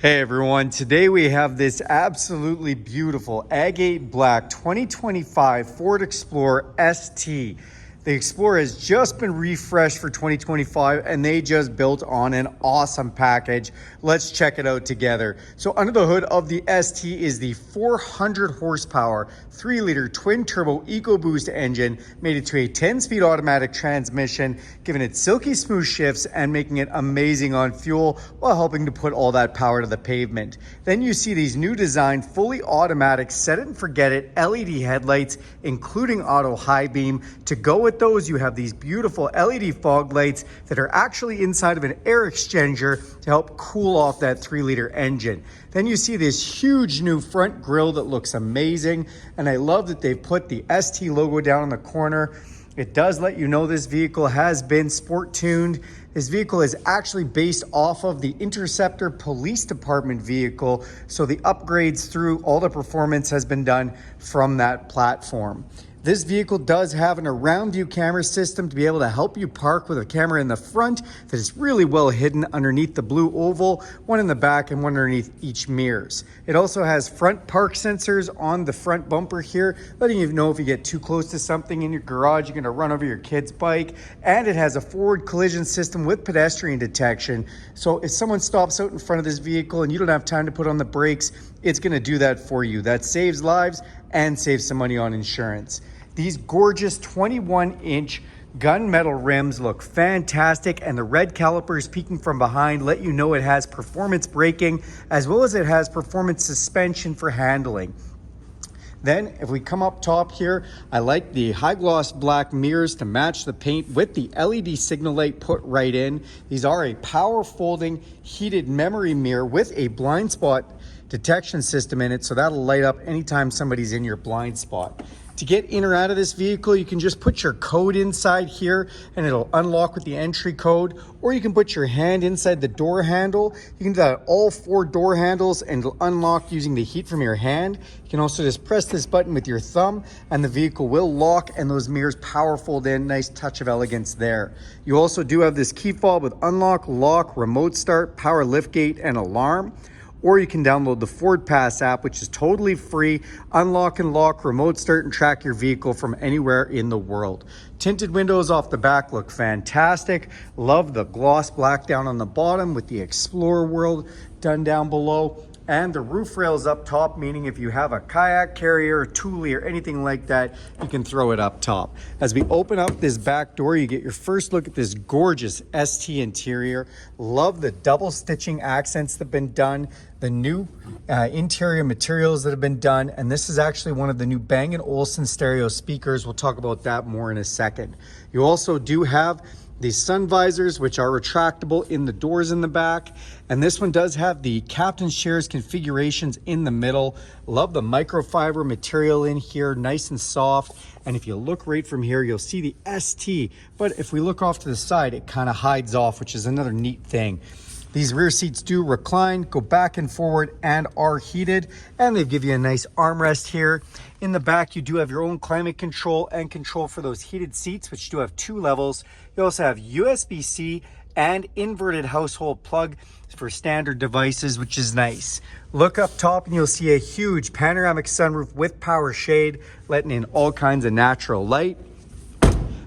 Hey everyone, today we have this absolutely beautiful Agate Black 2025 Ford Explorer ST. The Explorer has just been refreshed for 2025 and they just built on an awesome package. Let's check it out together. So under the hood of the ST is the 400 horsepower, 3-liter twin turbo Ecoboost engine, made it to a 10-speed automatic transmission, giving it silky smooth shifts and making it amazing on fuel while helping to put all that power to the pavement. Then you see these new design, fully automatic, set it and forget it LED headlights, including auto high beam. To go with those, you have these beautiful LED fog lights that are actually inside of an air exchanger to help cool off that 3-liter engine. Then you see this huge new front grille that looks amazing, and I love that they've put the ST logo down in the corner. It does let you know this vehicle has been sport tuned. This vehicle is actually based off of the Interceptor Police Department vehicle, so the upgrades through all the performance has been done from that platform. This vehicle does have an around view camera system to be able to help you park with a camera in the front that is really well hidden underneath the blue oval, one in the back and one underneath each mirrors. It also has front park sensors on the front bumper here, letting you know if you get too close to something in your garage, you're gonna run over your kid's bike. And it has a forward collision system with pedestrian detection. So if someone stops out in front of this vehicle and you don't have time to put on the brakes, it's gonna do that for you. That saves lives and saves some money on insurance. These gorgeous 21-inch gunmetal rims look fantastic, and the red calipers peeking from behind let you know it has performance braking as well as it has performance suspension for handling. Then if we come up top here, I like the high gloss black mirrors to match the paint with the LED signal light put right in. These are a power folding heated memory mirror with a blind spot detection system in it, so that'll light up anytime somebody's in your blind spot. To get in or out of this vehicle, you can just put your code inside here and it'll unlock with the entry code, or you can put your hand inside the door handle. You can do that on all 4 door handles and it'll unlock using the heat from your hand. You can also just press this button with your thumb and the vehicle will lock, and those mirrors power fold in. Nice touch of elegance there. You also do have this key fob with unlock, lock, remote start, power liftgate, and alarm. Or you can download the Ford Pass app, which is totally free. Unlock and lock, remote start, and track your vehicle from anywhere in the world. Tinted windows off the back look fantastic. Love the gloss black down on the bottom with the Explorer world done down below. And the roof rails up top, meaning if you have a kayak carrier, a Thule, or anything like that, you can throw it up top. As we open up this back door, you get your first look at this gorgeous ST interior. Love the double stitching accents that have been done, the new interior materials that have been done, and this is actually one of the new Bang & Olufsen stereo speakers. We'll talk about that more in a second. You also do have these sun visors, which are retractable in the doors in the back. And this one does have the captain's chairs configurations in the middle. Love the microfiber material in here, nice and soft. And if you look right from here, you'll see the ST. But if we look off to the side, it kind of hides off, which is another neat thing. These rear seats do recline, go back and forward, and are heated, and they give you a nice armrest here. In the back, you do have your own climate control and control for those heated seats, which do have 2 levels. You also have USB-C and inverted household plug for standard devices, which is nice. Look up top and you'll see a huge panoramic sunroof with power shade, letting in all kinds of natural light.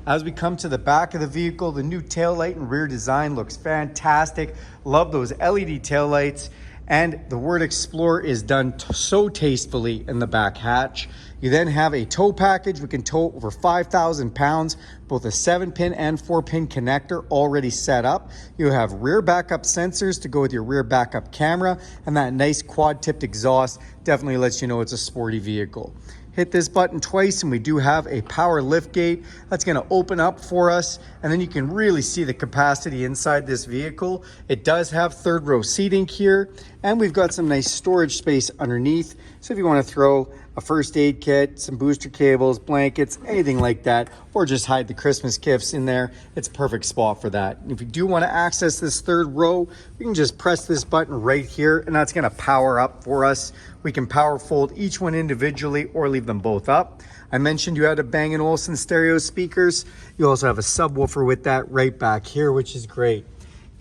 As we come to the back of the vehicle, the new taillight and rear design looks fantastic. Love those LED taillights. And the word Explorer is done so tastefully in the back hatch. You then have a tow package. We can tow over 5,000 pounds, both a 7-pin and 4-pin connector already set up. You have rear backup sensors to go with your rear backup camera, and that nice quad-tipped exhaust definitely lets you know it's a sporty vehicle. Hit this button twice and we do have a power lift gate that's going to open up for us, and then you can really see the capacity inside this vehicle. It does have 3rd row seating here, and we've got some nice storage space underneath. So if you want to throw a first aid kit, some booster cables, blankets, anything like that, or just hide the Christmas gifts in there, it's a perfect spot for that. And if you do want to access this 3rd row, we can just press this button right here, and that's going to power up for us. We can power fold each one individually or leave them both up. I mentioned you had a Bang & Olufsen stereo speakers. You also have a subwoofer with that right back here, which is great.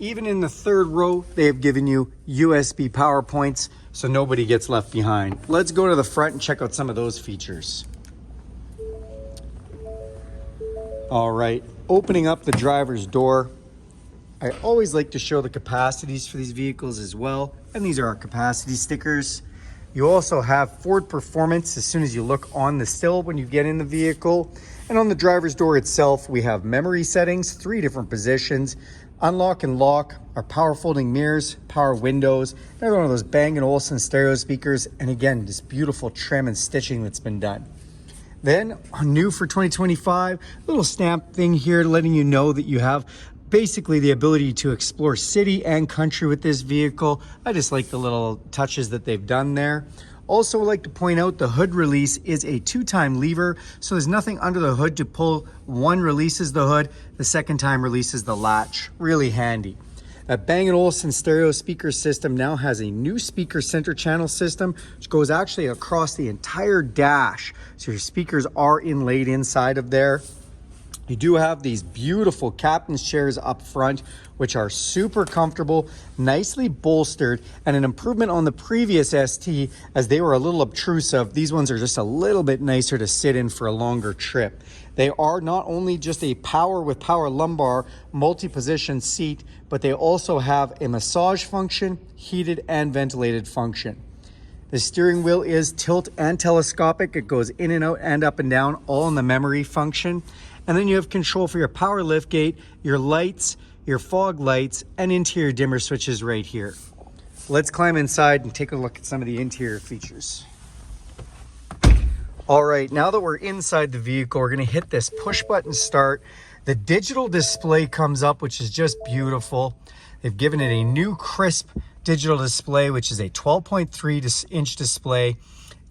Even in the third row, they have given you USB power points, so nobody gets left behind. Let's go to the front and check out some of those features. All right, opening up the driver's door. I always like to show the capacities for these vehicles as well, and these are our capacity stickers. You also have Ford Performance as soon as you look on the sill when you get in the vehicle. And on the driver's door itself, we have memory settings, 3 different positions, unlock and lock, our power folding mirrors, power windows, another one of those Bang & Olufsen stereo speakers, and again, this beautiful trim and stitching that's been done. Then, new for 2025, little stamp thing here letting you know that you have basically the ability to explore city and country with this vehicle. I just like the little touches that they've done there. Also, I'd like to point out the hood release is a 2-time lever, so there's nothing under the hood to pull. One releases the hood, the second time releases the latch. Really handy. That Bang & Olufsen stereo speaker system now has a new speaker center channel system, which goes actually across the entire dash. So your speakers are inlaid inside of there. You do have these beautiful captain's chairs up front, which are super comfortable, nicely bolstered, and an improvement on the previous ST as they were a little obtrusive. These ones are just a little bit nicer to sit in for a longer trip. They are not only just a power with power lumbar multi-position seat, but they also have a massage function, heated and ventilated function. The steering wheel is tilt and telescopic. It goes in and out and up and down, all in the memory function. And then you have control for your power liftgate, your lights, your fog lights, and interior dimmer switches right here. Let's climb inside and take a look at some of the interior features. All right, now that we're inside the vehicle, we're gonna hit this push button start. The digital display comes up, which is just beautiful. They've given it a new crisp digital display, which is a 12.3-inch display.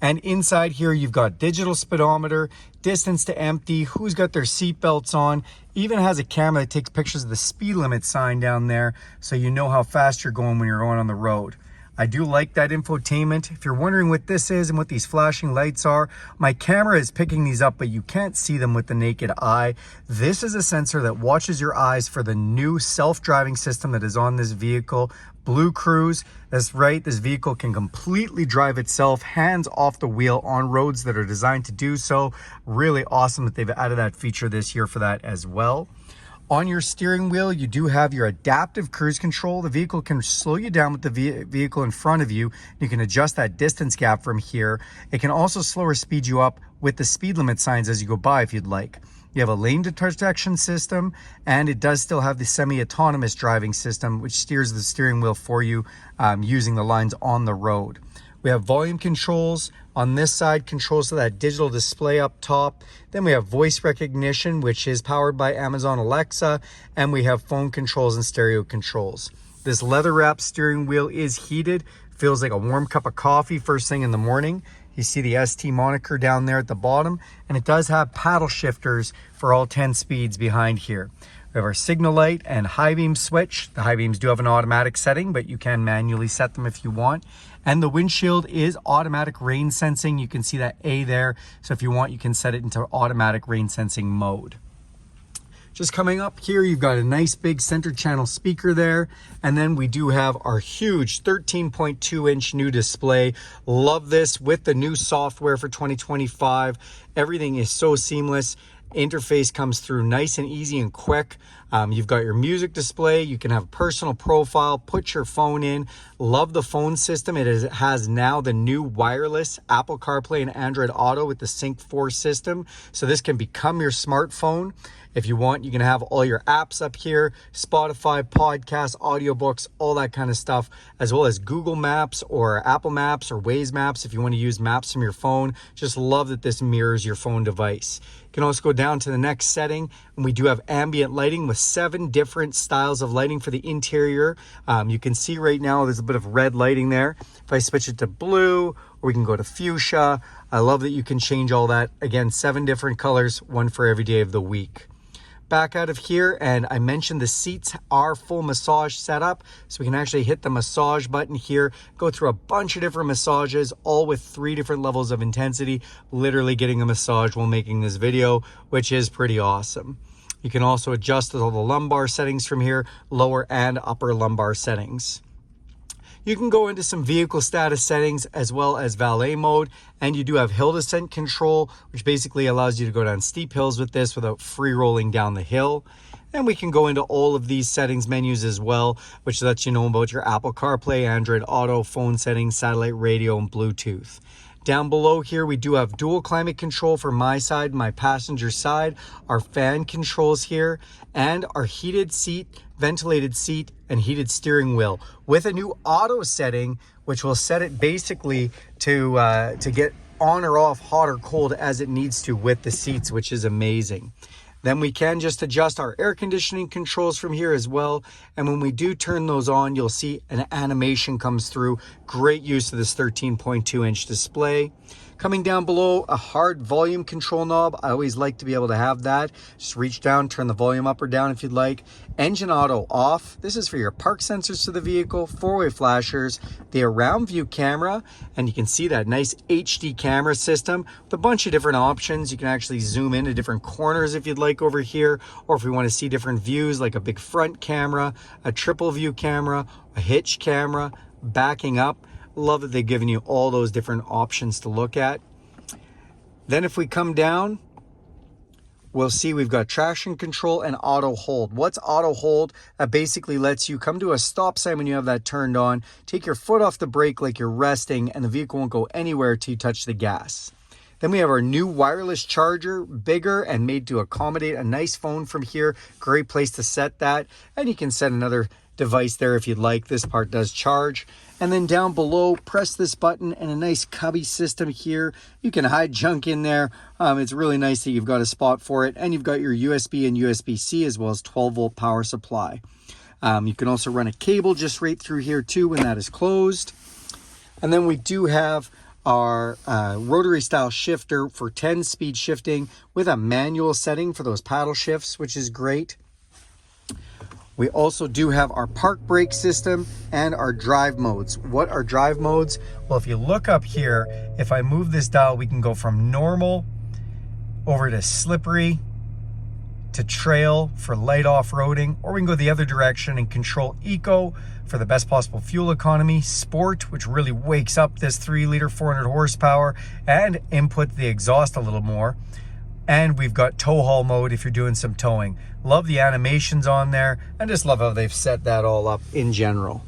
And inside here, you've got digital speedometer, distance to empty, who's got their seat belts on, even has a camera that takes pictures of the speed limit sign down there so you know how fast you're going when you're going on the road. I do like that infotainment. If you're wondering what this is and what these flashing lights are, my camera is picking these up, but you can't see them with the naked eye. This is a sensor that watches your eyes for the new self-driving system that is on this vehicle, Blue Cruise. That's right, this vehicle can completely drive itself, hands off the wheel on roads that are designed to do so. Really awesome that they've added that feature this year for that as well. On your steering wheel, you do have your adaptive cruise control. The vehicle can slow you down with the vehicle in front of you. You can adjust that distance gap from here. It can also slow or speed you up with the speed limit signs as you go by if you'd like. You have a lane detection system, and it does still have the semi-autonomous driving system, which steers the steering wheel for you using the lines on the road. We have volume controls. On this side, controls to that digital display up top. Then we have voice recognition, which is powered by Amazon Alexa, and we have phone controls and stereo controls. This leather-wrapped steering wheel is heated. Feels like a warm cup of coffee first thing in the morning. You see the ST moniker down there at the bottom, and it does have paddle shifters for all 10 speeds behind here. We have our signal light and high beam switch. The high beams do have an automatic setting, but you can manually set them if you want. And the windshield is automatic rain sensing. You can see that A there. So if you want, you can set it into automatic rain sensing mode. Just coming up here, you've got a nice big center channel speaker there. And then we do have our huge 13.2-inch new display. Love this with the new software for 2025. Everything is so seamless. Interface comes through nice and easy and quick. You've got your music display. You can have a personal profile, put your phone in. Love the phone system. It has now the new wireless Apple CarPlay and Android Auto with the Sync 4 system. So this can become your smartphone. If you want, you can have all your apps up here, Spotify, podcasts, audiobooks, all that kind of stuff, as well as Google Maps or Apple Maps or Waze Maps if you want to use maps from your phone. Just love that this mirrors your phone device. You can also go down to the next setting, and we do have ambient lighting with 7 different styles of lighting for the interior. You can see right now there's a bit of red lighting there. If I switch it to blue, or we can go to fuchsia. I love that you can change all that. Again, 7 different colors, one for every day of the week. Back out of here, and I mentioned the seats are full massage setup, so we can actually hit the massage button here, go through a bunch of different massages, all with 3 different levels of intensity, literally getting a massage while making this video, which is pretty awesome. You can also adjust all the lumbar settings from here, lower and upper lumbar settings. You can go into some vehicle status settings as well as valet mode, and you do have hill descent control, which basically allows you to go down steep hills with this without free rolling down the hill. And we can go into all of these settings menus as well, which lets you know about your Apple CarPlay, Android Auto, phone settings, satellite radio, and Bluetooth. Down below here, we do have dual climate control for my side, my passenger side, our fan controls here, and our heated seat, ventilated seat, and heated steering wheel with a new auto setting, which will set it basically to get on or off, hot or cold as it needs to with the seats, which is amazing. Then we can just adjust our air conditioning controls from here as well. And when we do turn those on, you'll see an animation comes through. Great use of this 13.2-inch display. Coming down below, a hard volume control knob. I always like to be able to have that. Just reach down, turn the volume up or down if you'd like. Engine auto off. This is for your park sensors to the vehicle, four-way flashers, the around view camera, and you can see that nice HD camera system with a bunch of different options. You can actually zoom into different corners if you'd like over here, or if we want to see different views like a big front camera, a triple view camera, a hitch camera, backing up. Love that they've given you all those different options to look at. Then if we come down, we'll see we've got traction control and auto hold. What's auto hold? That basically lets you come to a stop sign when you have that turned on, take your foot off the brake like you're resting, and the vehicle won't go anywhere till you touch the gas. Then we have our new wireless charger, bigger and made to accommodate a nice phone from here. Great place to set that. And you can set another device there if you'd like. This part does charge. And then down below, press this button and a nice cubby system here. You can hide junk in there. It's really nice that you've got a spot for it. And you've got your USB and USB-C as well as 12-volt power supply. You can also run a cable just right through here too when that is closed. And then we do have our rotary style shifter for 10-speed shifting with a manual setting for those paddle shifts, which is great. We also do have our park brake system and our drive modes. What are drive modes? Well, if you look up here, if I move this dial, we can go from normal over to slippery to trail for light off-roading, or we can go the other direction and control eco for the best possible fuel economy, sport, which really wakes up this 3-liter 400 horsepower and input the exhaust a little more. And we've got tow haul mode if you're doing some towing. Love the animations on there, and just love how they've set that all up in general.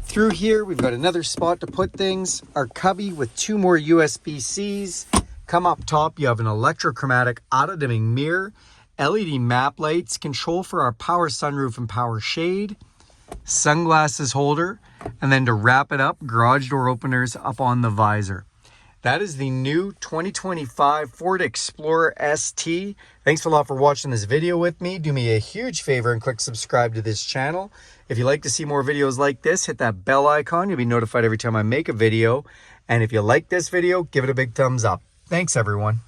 Through here, we've got another spot to put things. Our cubby with 2 more USB-Cs. Come up top, you have an electrochromatic auto-dimming mirror, LED map lights, control for our power sunroof and power shade, sunglasses holder, and then to wrap it up, garage door openers up on the visor. That is the new 2025 Ford Explorer ST. Thanks a lot for watching this video with me. Do me a huge favor and click subscribe to this channel. If you'd like to see more videos like this, hit that bell icon. You'll be notified every time I make a video. And if you like this video, give it a big thumbs up. Thanks, everyone.